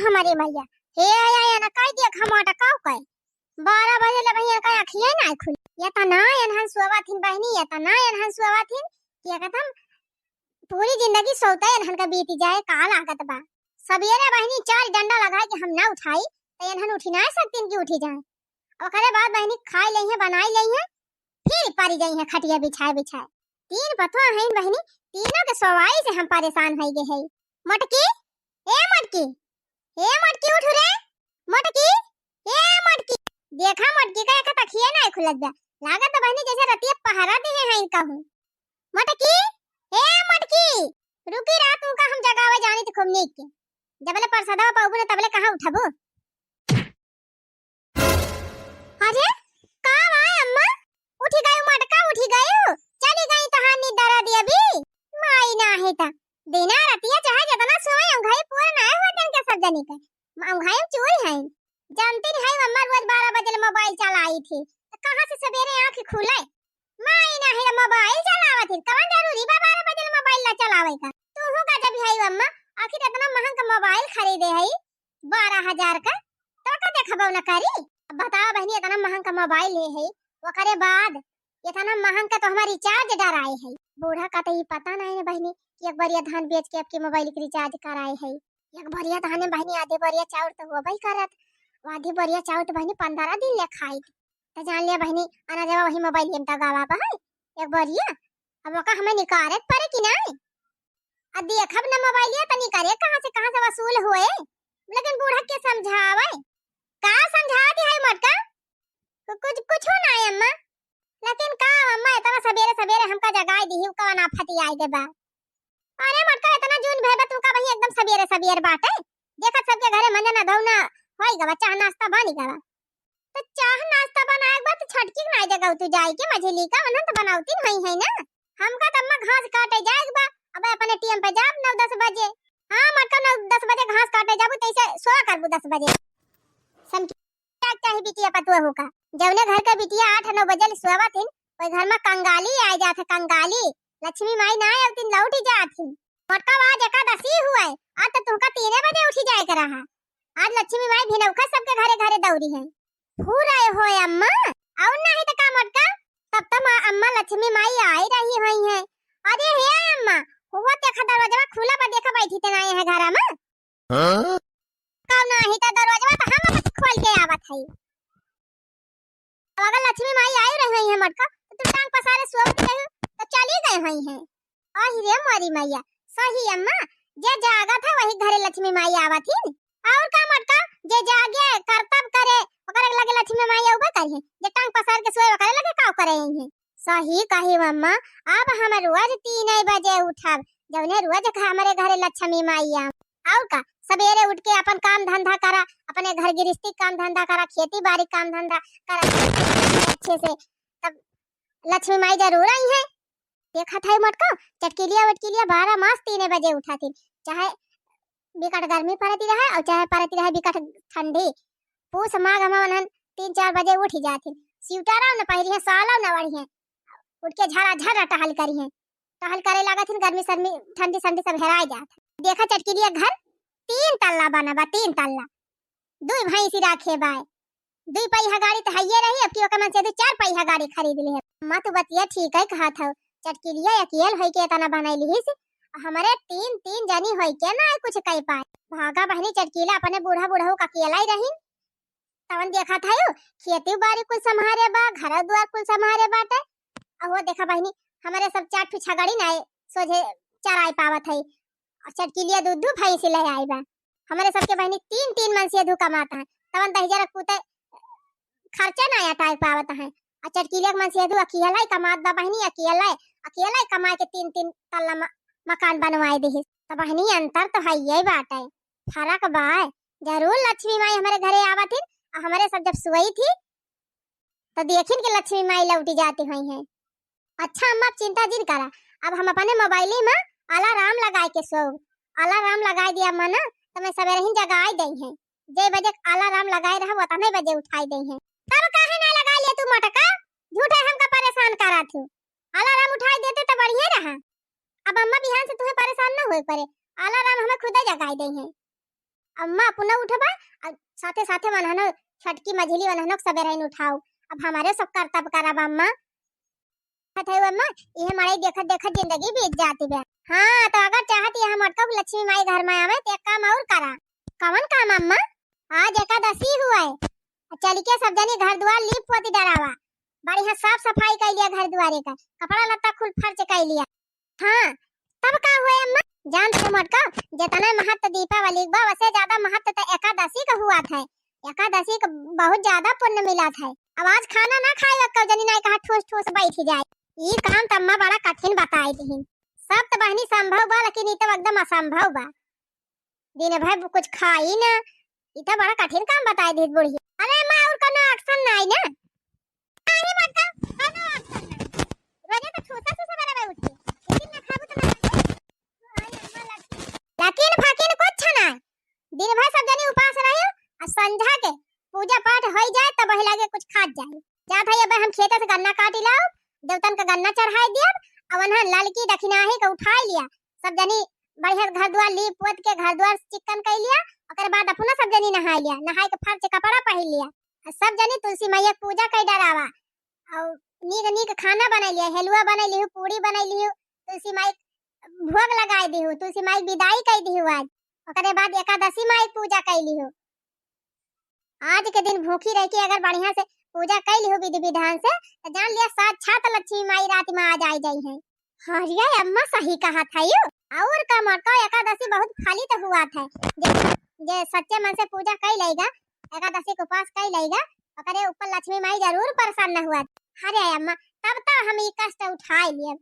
हमारी मैया हे आया ना कह दिया खमाटा काव कह 12 बजे ले भैया का आँखिए ना खुली या तना एनहन सुवाथिन बहनी या तना एनहन सुवाथिन क्या कहता पूरी जिंदगी सोता एनहन का बीती जाए का लागत बा सबेरे बहनी 4 डंडा लगाए कि हम ना उठाई तो एनहन उठी ना सकतीन कि उठी जाए ओकरे बाद बहनी खाई लई है बनाई लई है फिर पारी गई है खटिया बिछाए बिछाए 3 पतवा है बहनी तीनों के सवाई से हम परेशान हो गए है मटकी मटकी उठ रे मटकी मटकी देखा मटकी का एक तकिया ना खुलत बा लागत बहनी जैसे रतिया पहरा दे है इनका हूं मटकी मटकी रुकी रात का हम जगावे जानी तो खूब नीक के जबले परसदा पाऊबो ने तबले कहां उठबो अरे का भाई अम्मा उठी गई मटका उठी गई चली गई तहानी दरा दी अभी माई ना है ता देना रतिया चाहे जितना सोए अंघाई पूरा ना हुआ दिन के सब जनी का अंघाई चोरी है जानती नहीं है अम्मा रोज 12 बजे मोबाइल चलाई थी तो कहां से सवेरे आंख खुले माई ना है मोबाइल चलावत थी कौन जरूरी बा 12 बजे मोबाइल ला चलावे का तू हो का जब है अम्मा आखिर इतना महंगा का मोबाइल खरीदे है 12000 का तो का देखबो ना करी बता बहनी इतना महंगा का मोबाइल है ओकरे बाद इतना महंगा तो हमारी रिचार्ज डराए है बूढ़ा का तो ये पता नहीं है बहनी कि एक बार धान बेच के आपके मोबाइल की रिचार्ज कराए है एक बढ़िया धान बहनी आधे बढ़िया चाउर तो होबई करत आधे बढ़िया चाउर तो बहनी 15 दिन ले खाई तो जान लिया बहनी आना जब वही मोबाइल गेम ता गावा बा एक बढ़िया अब ओका हमें निकारत पड़े कि नहीं अब देखब ना मोबाइल ये तनी करे कहां से वसूल होए लेकिन बूढ़ा के समझावे का समझा दी है मटका कुछ ना है अम्मा लेकिन का अम्मा इतना सवेरे सवेरे हमका जगाई दी का ना फटी आई दे बा अरे मटका इतना जून भेबा तू का वही एकदम सवेरे सवेरे बाटे देखत सबके घरे मंजे ना धौना होई गवा चाह नाश्ता बनी गवा तो चाह नाश्ता बनाए के बाद छटकी ना जगह तू जाई के मझली का वनन तो बनावती नहीं है ना हमका त अम्मा घास काटे जाए बा अब अपने टीएम पे जाब 9-10 बजे हां मटका 9-10 बजे घास काटे जाबू तैसे सो करबू 10 बजे सम चाहे बिटिया पतुआ होका जवने घर का बिटिया 8-9 बजे सोवा थिन ओई घर में कंगाली आ जात है कंगाली लक्ष्मी माई ना आवतिन लौट जाथिन मटका आज एकादशी हुआ है आज तो तुमका 3 बजे उठी जाए कर रहा आज लक्ष्मी माई भिनौका सबके घरे घरे दौड़ी है पूरा हो अम्मा और नहीं तो का मटका तब तक अम्मा लक्ष्मी माई आई रही हुई है अरे हे अम्मा वो देखा दरवाजा खुला बा देखा बैठी त नहीं है घर में हां कब नहीं तो दरवाजा तो हम खोल के आवत है अगर लक्ष्मी माई आई रही है मटका तो टांग पसारे सोवत रही तो चली गई हुई है आही रे मारी मैया सही अम्मा जे जागा था वही घरे लक्ष्मी माई आवत थी और का मटका जे जागे कर्तव्य करे ओकरे लगे लक्ष्मी माई उबा करी जे टांग पसार के सोए ओकरे लगे का करे है सही कही अम्मा अब हम रोज 3 बजे उठब जवने रोज हमारे घरे लक्ष्मी माई आ और का सवेरे उठ के अपन काम धंधा करा अपने घर गृहस्थी काम धंधा करा खेती बाड़ी काम धंधा करा अच्छे से तब लक्ष्मी माई जरूर आई है देखा था मटका चटकिलिया वटकिलिया 12 मास 3 बजे उठा थी चाहे बिकट गर्मी पड़ती रहे और चाहे पड़ती रहे बिकट ठंडी पूस माघ मन 3-4 बजे उठ जाती स्वेटर न पहिरी है साला न वड़ी है उठ के झरा झरा टहल करी है टहल करे लगा थी गर्मी सर्मी ठंडी ठंडी सब हेराई जात देखा चटकिलिया घर 3 तल्ला बना बा 3 तल्ला 2 भैंसी रखे बाय 2 पहिया गाड़ी तो हइये रही अब की ओकर मन से 4 पहिया गाड़ी खरीद ली है मत बतिया ठीक है कहा था चटकिलिया अकेल होई के तना बनाई ली से हमारे 3 जनी होई के ना कुछ कह पाए भागा बहनी चटकीला अपने बूढ़ा बूढ़ा का अकेला ही रही तवन देखा था यो खेती बाड़ी कुल संभारे बा घर द्वार कुल संभारे बाटे वो देखा बहनी हमारे सब 4 पीछा गाड़ी ना सोझे चराई पावत है और चटकिलिया दूध भैंसी ले आई बा हमारे सबके बहनी 3 मन से धू कमाता है तवन दहिजरा कुते खर्चा ना आटा पावत है और चटकिलिया मन से धू अकेला ही कमात बा बहनी अकेला ही कमा के 3 तल्ला मकान बनवाए दी तो बहनी अंतर तो है यही बात है फर्क बा जरूर लक्ष्मी माई हमारे घरे आवत थी हमारे सब जब सोई थी तो देखिन कि लक्ष्मी माई लौटी जाती हुई है अच्छा अम्मा चिंता जिन करा अब हम अपने मोबाइल में अलार्म लगाए के सो अलार्म लगाए दिया अम्मा ना तो मैं सवेरे ही जगाई दई है जे बजे अलार्म लगाए रहा वो तने बजे उठाई दई है तब काहे ना लगा लिया तू मटका झूठे हमका परेशान करा थू अलार्म उठाई देते तो बढ़िया रहा अब अम्मा बिहान से तुम्हें परेशान ना होए परे अलार्म हमें खुद जगाई दई है अम्मा पुनः उठबा और साथे साथे वनहनो छटकी मझली वनहनो सबेरे इन उठाओ। अब हमारे सब कर्तव्य करब अम्मा। थे अम्मा ये हमारी देखत देखत जिंदगी बीत जाती है। हाँ तो अगर चाहती है हम अटक लक्ष्मी माई घर में आवे तो एक काम और करा। कौन काम अम्मा? आज एकादशी हुआ है, चल के सब जनी घर द्वार लीप पोती डरावा, बढ़िया साफ सफाई कर लिया घर द्वारे का, कपड़ा लत्ता खुल फर्च कर लिया। हाँ तब का हुआ अम्मा? जान से मटका जितना महत्व दीपावली का वैसे ज्यादा महत्व तो एकादशी का हुआ था। एकादशी का बहुत ज्यादा पुण्य मिला था। अब आज खाना ना खाएगा कब जनी ना कहा ठोस ठोस बैठ जाए। ये काम तो अम्मा बड़ा कठिन बताई थी। सब तो बहनी संभव बा लेकिन ये तो एकदम असंभव बा। दिन भर कुछ खाई ना, ये तो बड़ा कठिन काम बताई थी बुढ़ी। अरे माँ और कोनो एक्शन नहीं ना? नहीं बता कोनो एक्शन नहीं। रोजे तो छोटा सा बड़ा उठ के लेकिन ना खाबू तो ना लेकिन फाकिन कुछ ना। दिन भर सब जनी उपास रहे और संध्या के पूजा पाठ हो जाए तब वही लागे कुछ खा जाए। जा भाई अब हम खेत से गन्ना काट लाओ, देवतन का गन्ना चढ़ाई दिया और वहां ललकी दक्षिणाही का उठा लिया। सब जनी बढ़िया घर द्वार लीप पोत के घर द्वार चिकन कर लिया। ओकर बाद अपना सब जनी नहा लिया, नहाय के फर्च कपड़ा पहन लिया और सब जनी तुलसी मैया पूजा कर डरावा और नीक नीक खाना बना लिया, हलवा बना लियो, पूरी बना लियो, तुलसी माई भोग लगाई दियो, तुलसी माई विदाई कर दियो। आज ओकरे बाद एकादशी माई पूजा कर लियो। आज के दिन भूखी रह के अगर बढ़िया से पूजा कर लियो विधि विधान से तो जान लिया साक्षात लक्ष्मी माई रात में आ जाई है। हरिया अम्मा सही कहा था यो। और का मटका एकादशी बहुत खाली तो हुआ था। जे सच्चे मन से पूजा कर लेगा, एकादशी को उपास कर लेगा, ओकरे ऊपर लक्ष्मी माई जरूर परेशान न हुआ। अरे अम्मा तब तो हम ये कष्ट उठा लिए,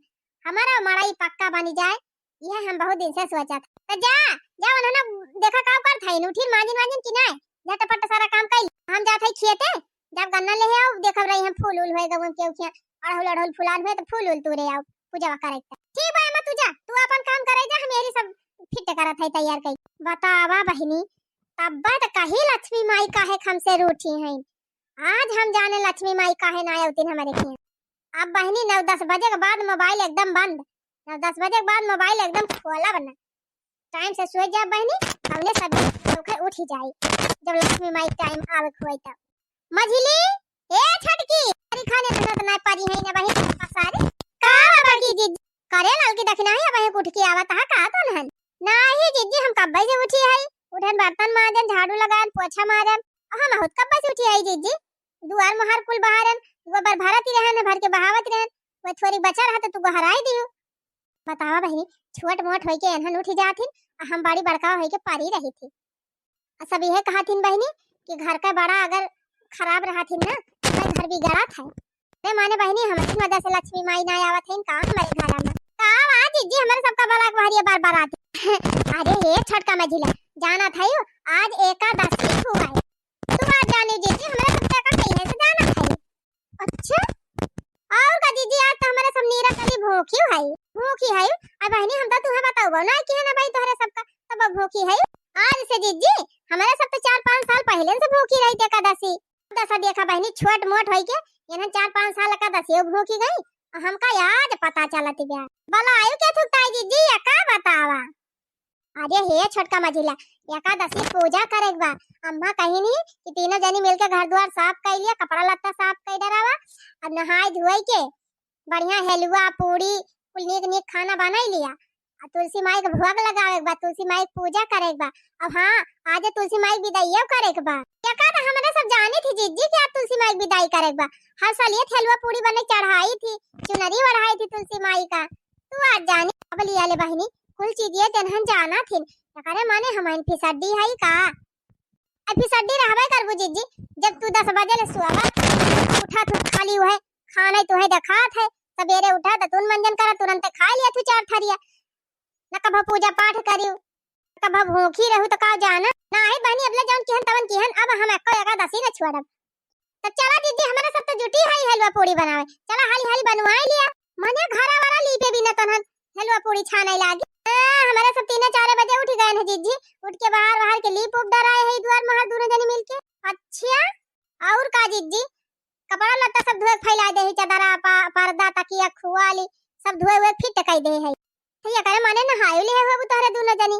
हमारा मड़ाई पक्का बन जाए, यह हम बहुत दिन से सोचा था। तो जा जा उन्होंने देखा का कर था उठी माजिन माजिन की नहीं झटपट सारा काम कर हम जाते खेते। जब गन्ना ले आओ देखब रही हम फूल उल होएगा उनके उठिया अड़हुल अड़हुल फुलान हुए तो फूल उल तोड़े आओ पूजा करे। ठीक है अम्मा तू जा, तू अपन काम करे जा, हम यही सब फिट करत है तैयार कर। बतावा बहिनी तब तो कही लक्ष्मी माई काहे हमसे रूठी हैं। आज हम जाने लक्ष्मी माई काहे ना आउतीन हमारे खेत। अब बहिनी 9-10 बजे के बाद मोबाइल एकदम बंद, 9-10 बजे के बाद मोबाइल एकदम खोला बना। टाइम से सो जा बहिनी, हमने सब धोखे उठ ही जाई जब लक्ष्मी माई टाइम आवे खोई तब। मझली ए छटकी अरे खाने तो ना पारी है ना बहिनी पसारी का बाकी जी करे लाल की दखना है वही उठ के आवत है का तो नहन नाही जीजी हम कब से उठी है, उठन बर्तन माजन झाड़ू लगान पोछा मारन हम बहुत कब से उठी है जीजी। दुआर मोहर कुल बहारन गोबर भरत ही रहन भर के बहावत रहन वो थोड़ी बचा रहा तो तू गहराई दियो। बतावा बहिनी छोट मोट होई के एनहन उठी जाथिन हम बड़ी बड़का होई के पारी रही थी। सब यह कहाथिन बहिनी कि घर का बड़ा अगर खराब रहाथिन ना तो घर बिगड़ा था। अरे माने बहिनी हमारी मदद से लक्ष्मी माई ना आवत है का हमारे घर में का आज जी हमारे सबका बड़ा भारी बार बार आती। अरे हे छटका मझिला जाना था यो आज एकादशी हुआ है, तू आज जाने जीजी हमारे सबका का कहीं है तो जाना था। अच्छा और का जीजी आज तो हमारे सब नीरा कली भूखी है। अब बहनी हम तो तुम्हें बताओ ना कि है ना भाई तोहरे सबका तब भूखी है आज से जीजी। हमारे सब तो 4-5 साल पहले से भूखी रही थी एकादशी। दशा देखा बहनी छोट मोट होई के यहाँ 4-5 साल एकादशी भूखी गई हमका याद पता चलत गया भला आयु के थुकताई जीजी या का बतावा। अरे हे छोटका मझिला एकादशी पूजा करेक बा अम्मा कही नहीं कि तीनों जनी मिलके घर द्वार साफ कर लिया, कपड़ा लत्ता साफ कर डरावा, अब नहाय धोई के बढ़िया हलवा पूरी कुल नीक नीक खाना बना लिया, तुलसी माई के भोग लगावे बा, तुलसी माई पूजा करे बा। अब हाँ आज तुलसी माई विदाई करे बा। क्या कहा हमने सब जाने थी जीजी कि आज तुलसी माई विदाई करे बा। हर साल ये हलवा पूरी बने चढ़ाई थी, चुनरी बढ़ाई थी तुलसी माई का। तू आज जानी अब लिया ले बहनी कुल चीजें तेनहन जाना थी। करे माने हमारी फिसड्डी है का अब फिसड्डी रहबे करबू जीजी। जब तू 10 बजे ले सुआवा उठा तू खाली हुए खाना तो है दिखात है, सवेरे उठा तो तुन मंजन करा तुरंत खा लिया तू 4 थरिया न कब पूजा पाठ करियो कब भूखी रहू तो का जाना ना है बहनी अबले जान किहन तवन किहन। अब हम एको एकादशी न छोड़ब। तब चला दीदी हमारे सब तो जुटी है हलवा पूरी बनावे, चला हाली हाली बनवाई लिया मने घरा वाला लीपे भी न तनहन हलवा पूरी छाने लागी। हमारे सब 3-4 बजे उठ गए हैं जीजी, उठ के बाहर के लीप उप डराए है द्वार महर दोनों जने मिलके। अच्छा और का जीजी कपड़ा लत्ता सब धोए फैला दे है, चदरा पर्दा तकिया खुआली सब धोए हुए फिट कर दे है। ये करे माने नहायो ले हो तोहरे दोनों जनी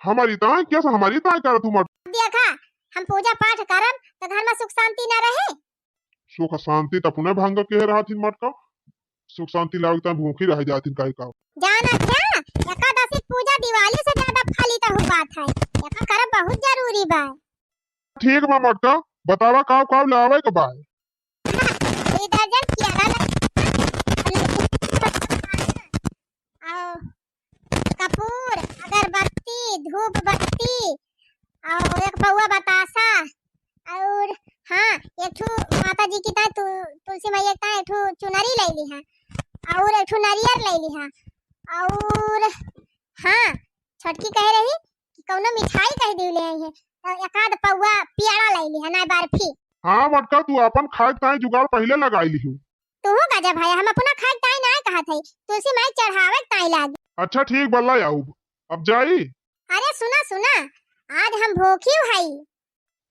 हमारी ताई कैसा हमारी ताई करत हूँ मटका देखा हम पूजा पाठ करम तो घर में सुख शांति न रहे। सुख शांति तो पुनः भंग के रहा थी मटका सुख शांति लागता भूखी रह जाती काहे का जाना क्या एकादशी पूजा दिवाली से ज्यादा फलित हो बात है। एका करब बहुत जरूरी बा। ठीक बा मटका बतावा का लावे के बा 2 दर्जन केला और कपूर अगरबत्ती धूप बत्ती और एक पौवा बतासा और हाँ एक ठो माता जी की तुलसी मैया का एक ठो चुनरी ले ली है और एक ठो नारियल ले ली है और हाँ छटकी कह रही कि कौनो मिठाई कह दी ले आई है तो एकाद पौवा पियाड़ा ले ली है ना बर्फी। हाँ मटका तू अपन खाए ताई जुगाड़ पहले लगाई ली तू गजब है हम अपना खाए ताई ना कहा थे तुलसी माई चढ़ावे ताई लागी। अच्छा ठीक बल्ला आऊब अब जाई अरे सुना सुना आज हम भूखी हई।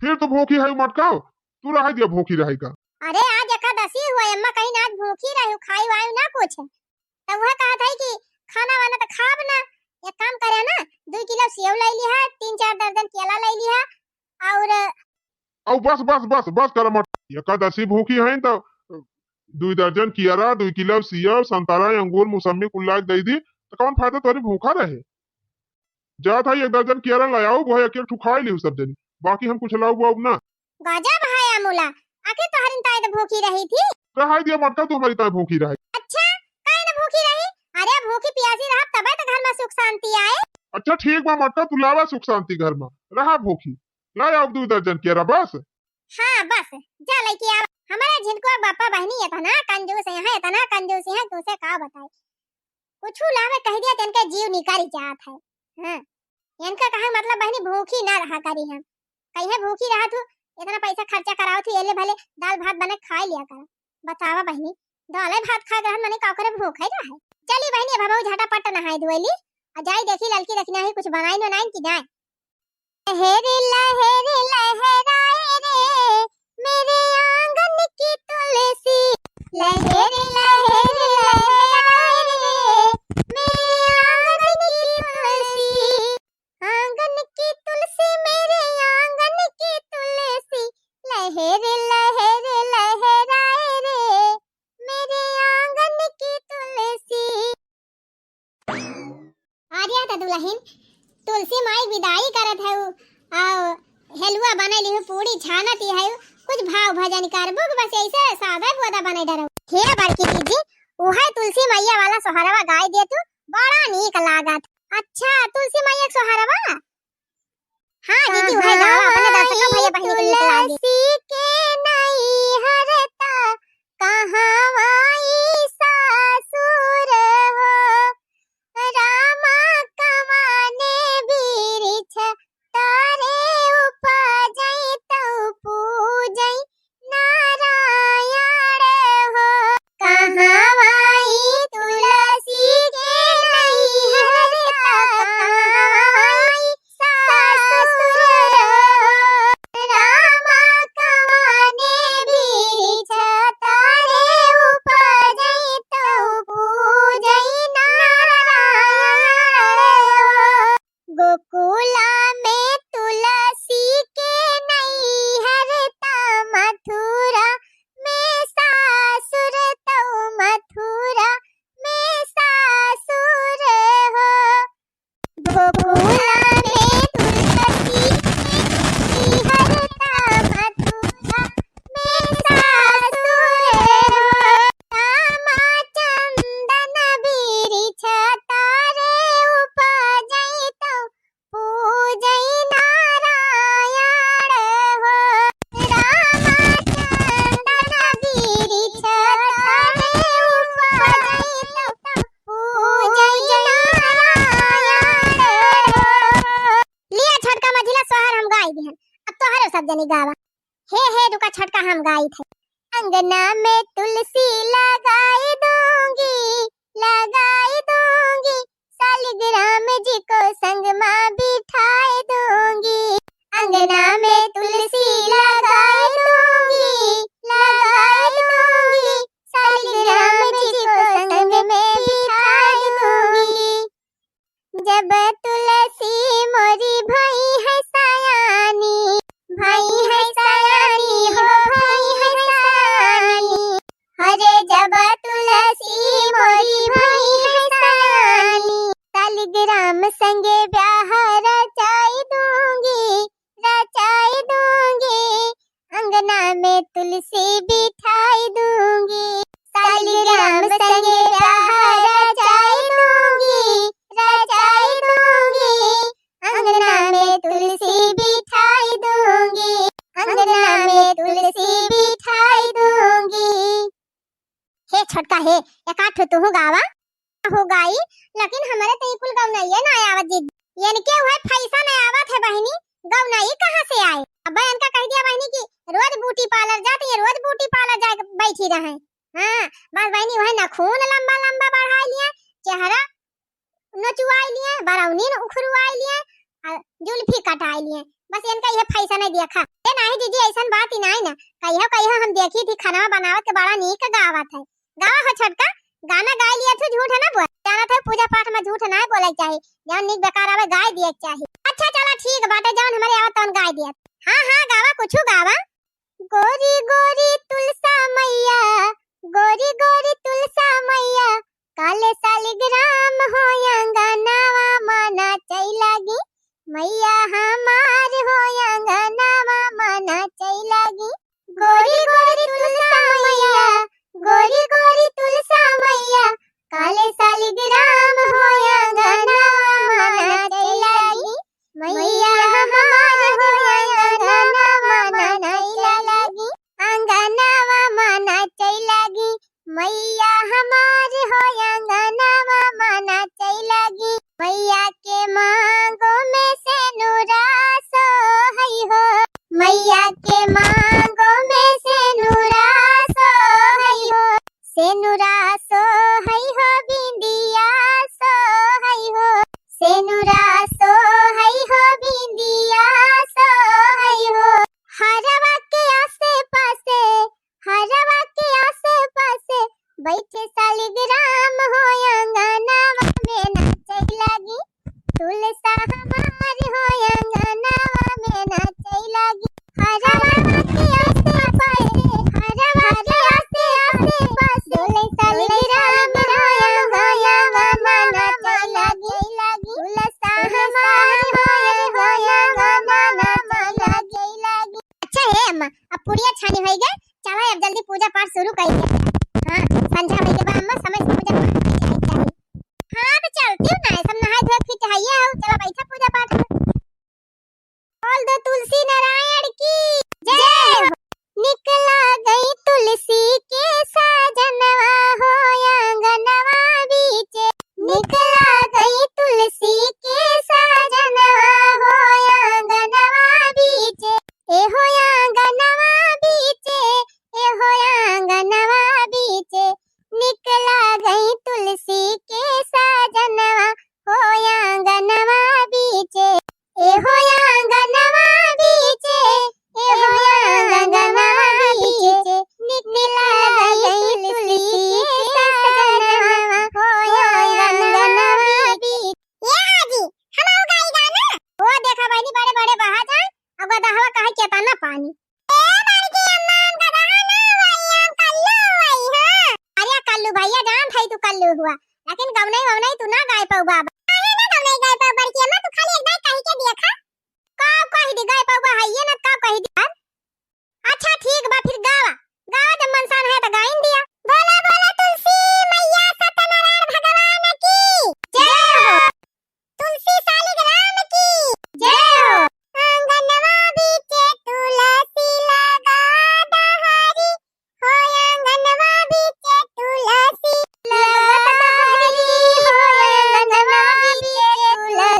फिर तो भूखी है मटका तू रह दिया भूखी रहेगा। अरे आज एकादशी हुआ अम्मा कहीं ना आज भूखी रही खाई वाई ना कुछ तो वह कहा था कि खाना वाना तो खाब ना एक काम करे ना 2 किलो सेव ले ली है 3-4 दर्जन केला ले ली है और बस बस बस बस कर मटका एकादशी भूखी है तो 2 दर्जन कियारा 2 किलो सेव संतरा अंगूर मौसमी कुल्ला दे दी तो कौन फायदा तोरी भूखा रहे जा था 1 दर्जन कियारा लाओ वो एक एक खाई ली सब जनी बाकी हम कुछ लाओ वो ना गजब है अमूला आखिर तोहरी ताई तो भूखी रही थी। रहा दिया मटका तू हमारी ताई भूखी रहे। अच्छा काहे ना भूखी रही अरे भूखी प्यासी रह तबे तो घर में सुख शांति आए। अच्छा ठीक बा मटका तू लावा सुख शांति घर में रहा भूखी ला आओ 2 दर्जन कियारा बस। हाँ बस जा लेके आ हमारे झिनको बापा बहनी इतना कंजूस है इतना कंजूस है तुझसे का बताए कुछ लावे कह दिया इनका जीव निकाली जात है। हाँ इनका कहा मतलब बहनी भूखी ना रहा करी हम कहीं भूखी रहा तू इतना पैसा खर्चा कराओ थी एले भले दाल भात बने खा लिया कर बतावा बहनी दाल भात खा कर मने का करे भूख है रहा चली बहनी अब हम झटापट नहाई धोइली आ जाई देखी लड़की रखना है कुछ बनाई न नाइन की जाए। लहरे लहरे लहराए रे मेरे आंगन की तुलसी लहरे लहरे लहराए रे मेरे आंगन की तुलसी मेरे आंगन की तुलसी लहरे लहरे लहराए रे मेरे आंगन की तुलसी। आर्या त दुल्हन तुलसी माई विदाई करत है और हलवा बना ली पूरी छानती है कुछ भाव भजन करबो बस ऐसे सादा गोदा बने डरो हे बड़की दीदी ओहे तुलसी मैया वाला सोहरवा गाय दे तू बड़ा नीक लागत। अच्छा तुलसी मैया के सोहरवा हाँ दीदी ओहे गावा अपने दर्शक भैया बहन के नीक लागे तुलसी के नहीं हरता कहां वाई सासुर हो रामा कमाने बिरिछ तारे उपजई तौ पूजई नारायण हो कहां वाई तुलसी के नहीं हरता कहां वाई सासुर हो रामा कमाने बिरिछ तारे उपजई तौ पूजई नारायण हो गोकुला में तुलसी के नहीं हरता मथुरा में सासुर तौ मथुरा में सासुर हो गोकुला में तुलसी के नहीं हरता मथुरा में सासुर हो रामा चंदन बिरिछ तारे उपजई तौ पूजई नारायण हो रामा चंदन बिरिछ तारे उपजई तौ पूजई नारायण हो। लिया छटका मझिला सोहर हम गाई दिहन अब तोहरो सब जनी गावा हे रुका छटका हम गाई थे अंगना में तुलसी लगाई दूंगी सालिग्राम जी को संग मां बिठाए दूंगी अंगना में तुलसी लगाई दूंगी सालिग्राम जी को संग में बिठाए दूंगी जब तुलसी मोरी नहीं कहाँ से आए। अब बहन का कह दिया बहनी की रोज ब्यूटी पार्लर जाती है, रोज ब्यूटी पार्लर जाके बैठी रहे। हाँ बस बहनी वही नाखून लंबा लंबा बढ़ाई लिए, चेहरा नचुआई लिए, बरौनी उखरुआई लिए, जुल्फी कटाई लिए। बस इनका यह पैसा नहीं दिया खा। ए नहीं दीदी ऐसा बात ही नहीं ना, कहियो हम देखी थी खाना बनावत के बड़ा नीक गावत है। गावा हो छोटका, गाना गाय लिया तो झूठ ना बोल जाना था, पूजा पाठ में झूठ ना बोले चाहिए, जौन नीक बेकार आवे गाय दिए चाहिए। अच्छा चला ठीक बाटे, जौन हमारे आवत तौन गाय दिया। हाँ हाँ गावा कुछ गावा। गोरी गोरी तुलसा मैया, गोरी गोरी तुलसा मैया, काले सालिग्राम हो अंगनावा मना चैलागी, मैया हमार हो अंगनावा मना चैलागी। गोरी गोरी तुलसा मैया, गोरी गोरी तुलसा मैया, काले सालिग्राम हो अंगनावा मना चैलागी, मैया हमार हो अंगनावा मना चैलागी, अंगनावा मना चैलागी, मैया हमार हो अंगनावा मना चैलागी। मैया के मांगो में से नूरा सो हई हो, मैया के मांगो में से नूरा सो हई हो, से नूरा सो हई हो, बिंदिया सो हई हो, से नूरा सो हई हो, बिंदिया सो हई हो। हरवा के आसे पासे, हरवा के आसे पासे बैठे सालिग्राम हो अंगनावा में नाचै लागी, तुलसा हमार हो अंगनावा में नाचै लागी। हरवा के आसे पासे, हरवा के आसे पासे सालिग्राम हो अंगनावा में नाचै लागी, तुलसा हमार हो अंगनावा में नाचै लागी। अच्छा है अम्मा, अब पुड़िया छानी होई गए, चला अब जल्दी पूजा पाठ शुरू करिए। हाँ संध्या होई के बाद अम्मा समय से पूजा पाठ हो जाए चाहिए। हाँ तो चलती हूँ ना, सब नहाए धोए फिर चाहिए हो, चला बैठा पूजा पाठ में। बोल दो तुलसी नारायण की जय हो। निकला गई तुलसी के साजनवा हो अंगनवा बीचे, निकला गई तुलसी के साजनवा हो अंगनवा बीचे, ए हो अंगनवा बीचे, ए हो अंगनवा बीचे, निकला गई तुलसी के साजनवा हो अंगनवा बीचे, ए हो अंगनवा बीचे, ए हो अंगनवा बीचे, निकला गई तुलसी के साजनवा हो अंगनवा बीचे। ये हाजी हम आओ गाई गाना, वो देखा बहनी बड़े बड़े बहा जाए, अब दहवा कहे केता ना पानी। कल्लू भैया जान थाई तू कल्लू हुआ, लेकिन गवनई तू ना गाय पाऊ बाबा। काहे ना गवनई गाय पाऊ बड़की अम्मा, तू खाली एक बार कहि के देखा। का कहि दी गाय पाऊ बा हइए ना, का कहि दी। अच्छा ठीक बा फिर गावा, गावा जब मनसान है तो गाइन दिया। बोला बोला तुलसी मैया सत्यनारायण भगवान की जय हो, तुलसी सालिग्राम की जय हो। अंगनवा बीचे तुलसी लगा दहरी हो, अंगनवा बीचे तुलसी लगा दहरी हो, अंगनवा बीचे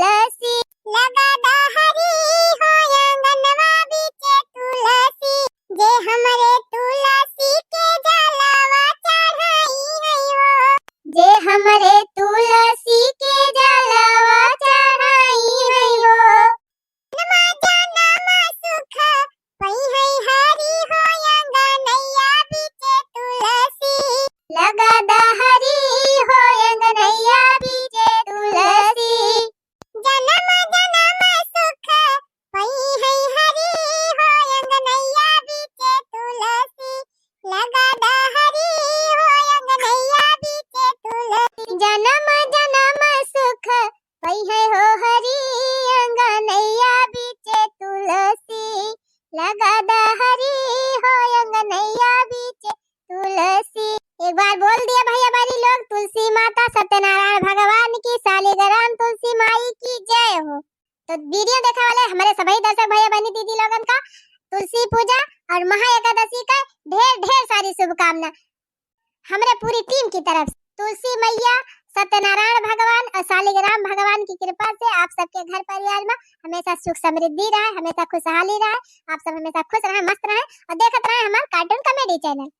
तुलसी लगा दहरी हो, अंगनवा बीचे तुलसी, जे हमरे तुलसी के जलवा चढ़ाई है हो, जे हमरे तुलसी के जलवा चढ़ाई है हो। नमा जनम सुख पई है हरि हो, अंगनैया बीचे तुलसी लगा दहरी हो, अंगनैया बीचे तुलसी, जनम जनम सुख पई है हरि हो, अंगनैया बीचे तुलसी लगा दहरी हो, अंगनैया बीचे तुलसी, जनम जनम सुख पई है हो हरि, अंगनैया बीचे तुलसी लगा दहरी हो, अंगनैया बीचे तुलसी। एक बार बोल दिया भैया बड़ी लोग, तुलसी माता सत्यनारायण भगवान की, सालिग्राम तुलसी माई की जय हो। तो वीडियो देखने वाले हमारे सभी दर्शक भैया बहनी दीदी लोगन का तुलसी पूजा और महा एकादशी का ढेर ढेर सारी शुभकामना हमारे पूरी टीम की तरफ से। तुलसी मैया सत्यनारायण भगवान और शालिग्राम भगवान की कृपा से आप सबके घर परिवार में हमेशा सुख समृद्धि रहे, हमेशा खुशहाली रहे। आप सब हमेशा खुश रहे, मस्त रहे और देखते रहे हमारे कार्टून कॉमेडी चैनल।